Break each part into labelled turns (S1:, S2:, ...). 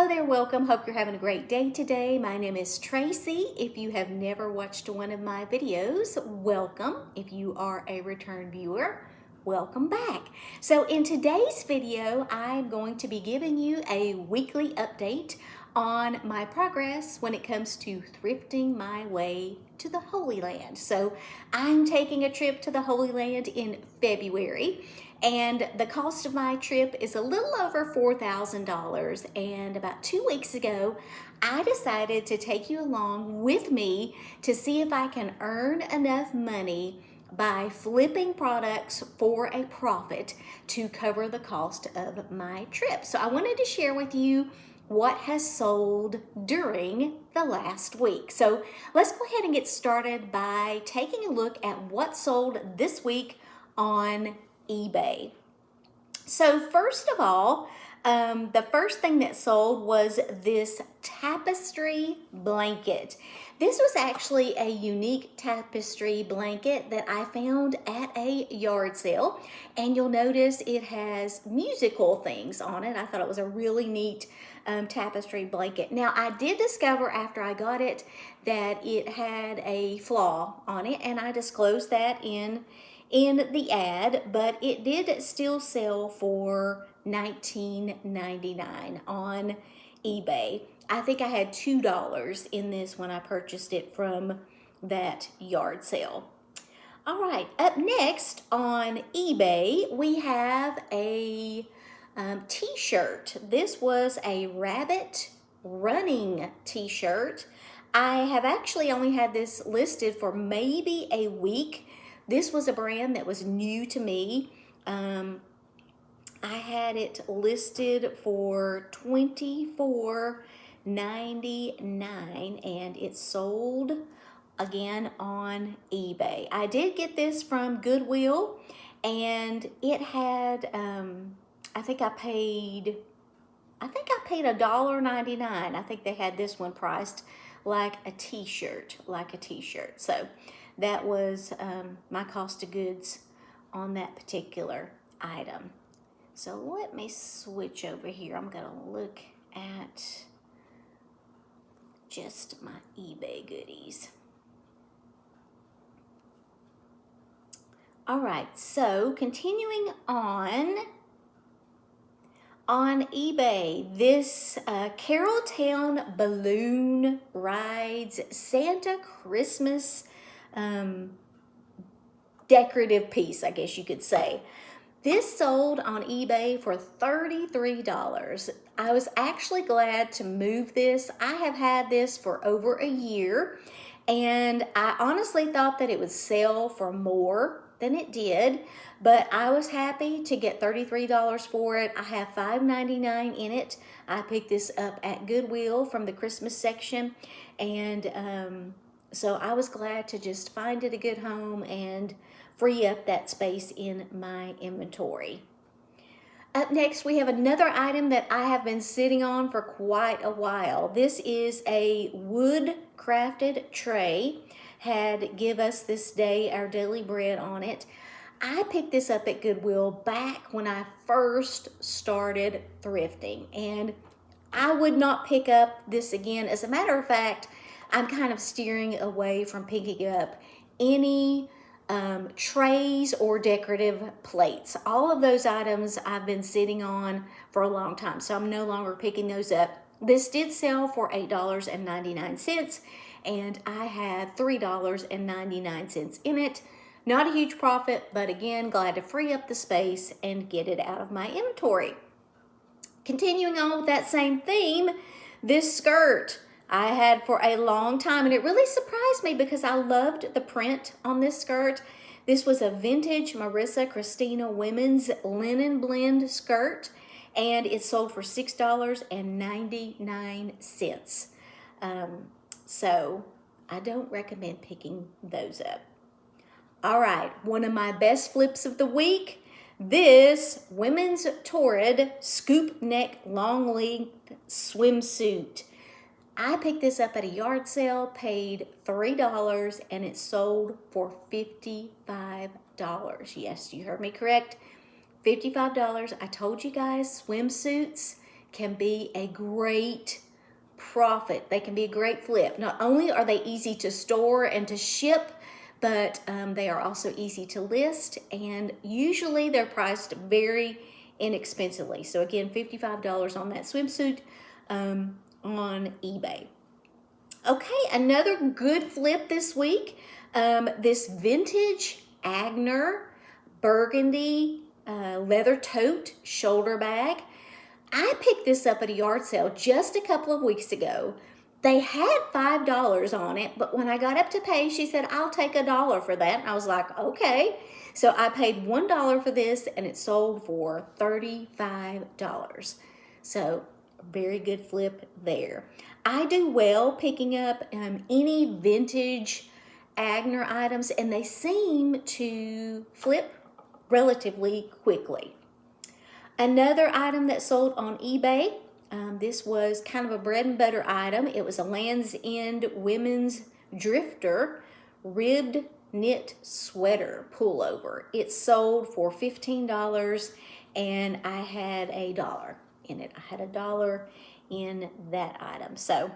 S1: Hello there, welcome. Hope you're having a great day today. My name is Tracy. If you have never watched one of my videos, welcome. If you are a return viewer, welcome back. So in today's video, I'm going to be giving you a weekly update on my progress when it comes to thrifting my way to the Holy Land. So I'm taking a trip to the Holy Land in February, and the cost of my trip is a little over $4,000. And about 2 weeks ago, I decided to take you along with me to see if I can earn enough money by flipping products for a profit to cover the cost of my trip. So I wanted to share with you what has sold during the last week. So let's go ahead and get started by taking a look at what sold this week on eBay. So first of all, the first thing that sold was this tapestry blanket. This was actually a unique tapestry blanket that I found at a yard sale, and you'll notice it has musical things on it. I thought it was a really neat tapestry blanket. Now, I did discover after I got it that it had a flaw on it, and I disclosed that in the ad, but it did still sell for $19.99 on eBay. I think I had $2 in this when I purchased it from that yard sale. All right, up next on eBay, we have a t-shirt. This was a rabbit running t-shirt. I have actually only had this listed for maybe a week. This was a brand that was new to me. I had it listed for $24.99 and it sold again on eBay. I did get this from Goodwill, and it had I think I paid $1.99. I think they had this one priced like a t-shirt, So that was my cost of goods on that particular item. So let me switch over here. I'm gonna look at just my eBay goodies. All right, so continuing on eBay, this Carrolltown Balloon Rides Santa Christmas decorative piece, I guess you could say. This sold on eBay for $33. I was actually glad to move this. I have had this for over a year, and I honestly thought that it would sell for more than it did, but I was happy to get $33 for it. I have $5.99 in it. I picked this up at Goodwill from the Christmas section, and so I was glad to just find it a good home and free up that space in my inventory. Up next, we have another item that I have been sitting on for quite a while. This is a wood crafted tray. Had Give Us This Day Our Daily Bread on it. I picked this up at Goodwill back when I first started thrifting, and I would not pick up this again. As a matter of fact, I'm kind of steering away from picking up any trays or decorative plates. All of those items I've been sitting on for a long time, so I'm no longer picking those up. This did sell for $8.99, and I had $3.99 in it. Not a huge profit, but again, glad to free up the space and get it out of my inventory. Continuing on with that same theme, this skirt I had for a long time, and it really surprised me because I loved the print on this skirt. This was a vintage Marissa Christina women's linen blend skirt, and it sold for $6.99. So I don't recommend picking those up. All right, one of my best flips of the week, this women's Torrid scoop neck long length swimsuit. I picked this up at a yard sale, paid $3, and it sold for $55. Yes, you heard me correct, $55. I told you guys swimsuits can be a great profit. They can be a great flip. Not only are they easy to store and to ship, but they are also easy to list, and usually they're priced very inexpensively. So again, $55 on that swimsuit on eBay. Okay, another good flip this week. This vintage Agner burgundy leather tote shoulder bag. I picked this up at a yard sale just a couple of weeks ago. They had $5 on it, but when I got up to pay, she said, I'll take $1 for that. And I was like, okay. So I paid $1 for this, and it sold for $35. So very good flip there. I do well picking up any vintage Agner items, and they seem to flip relatively quickly. Another item that sold on eBay, this was kind of a bread and butter item. It was a Land's End women's drifter ribbed knit sweater pullover. It sold for $15, and I had $1 in it. I had $1 in that item. So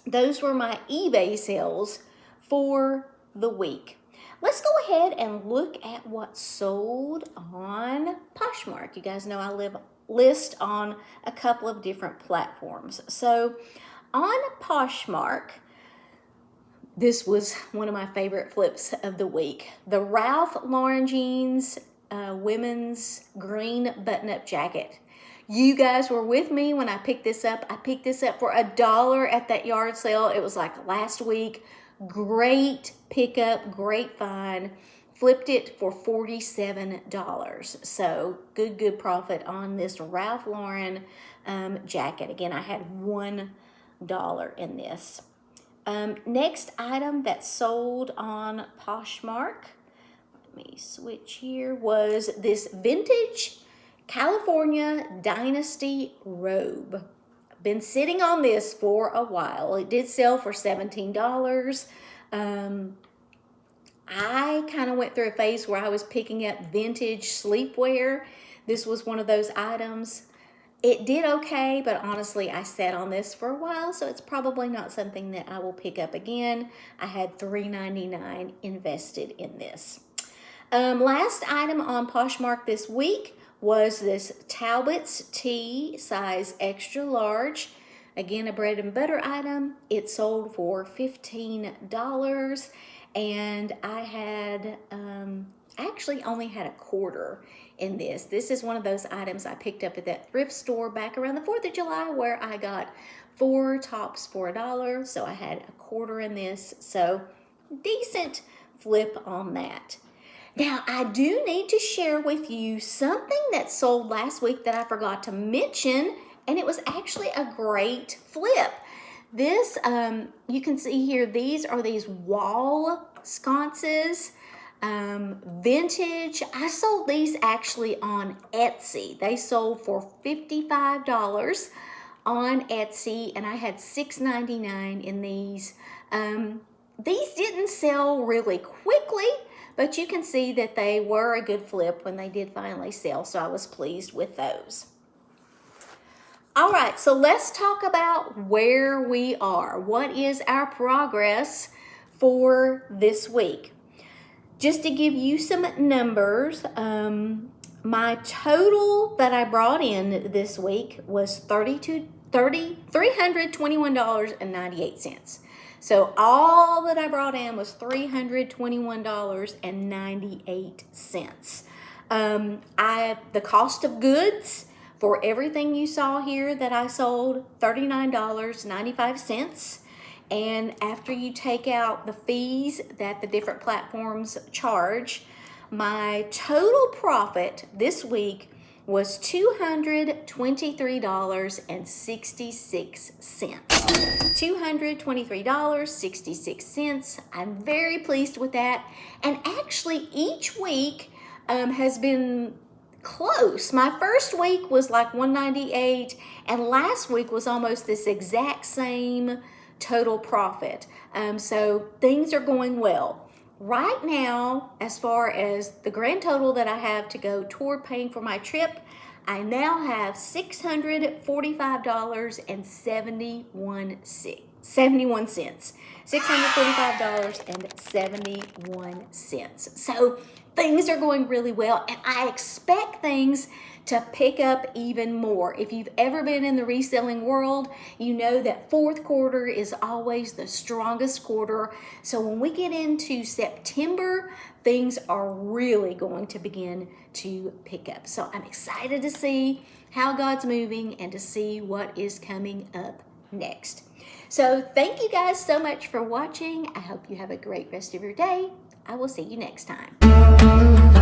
S1: those were my eBay sales for the week. Let's go ahead and look at what sold on Poshmark. You guys know I list on a couple of different platforms. So on Poshmark, this was one of my favorite flips of the week. The Ralph Lauren jeans women's green button-up jacket. You guys were with me when I picked this up. I picked this up for $1 at that yard sale. It was like last week. Great pickup, great find. Flipped it for $47. So good profit on this Ralph Lauren jacket. Again, I had $1 in this. Next item that sold on Poshmark, let me switch here, was this vintage California Dynasty robe. Been sitting on this for a while. It did sell for $17. I kind of went through a phase where I was picking up vintage sleepwear. This was one of those items. It did okay, but honestly, I sat on this for a while, so it's probably not something that I will pick up again. I had $3.99 invested in this. Last item on Poshmark this week was this Talbot's tee, size extra large. Again, a bread and butter item. It sold for $15, and I had actually only had $0.25 in this. This is one of those items I picked up at that thrift store back around the 4th of July where I got 4 tops for $1, so I had $0.25 in this. So decent flip on that. Now, I do need to share with you something that sold last week that I forgot to mention, and it was actually a great flip. This, you can see here, these are these wall sconces, vintage. I sold these actually on Etsy. They sold for $55 on Etsy, and I had $6.99 in these. These didn't sell really quickly, but you can see that they were a good flip when they did finally sell, so I was pleased with those. All right, so let's talk about where we are. What is our progress for this week? Just to give you some numbers, my total that I brought in this week was $321.98. So all that I brought in was $321.98. The cost of goods for everything you saw here that I sold, $39.95. And after you take out the fees that the different platforms charge, my total profit this week was $223.66. $223.66. I'm very pleased with that. And actually, each week has been close. My first week was like $198, and last week was almost this exact same total profit. So things are going well. right now, as far as the grand total that I have to go toward paying for my trip, I now have $645.71. $645.71. So things are going really well, and I expect things to pick up even more. If you've ever been in the reselling world, you know that fourth quarter is always the strongest quarter. So when we get into September, things are really going to begin to pick up. So I'm excited to see how God's moving and to see what is coming up next. So thank you guys so much for watching. I hope you have a great rest of your day. I will see you next time.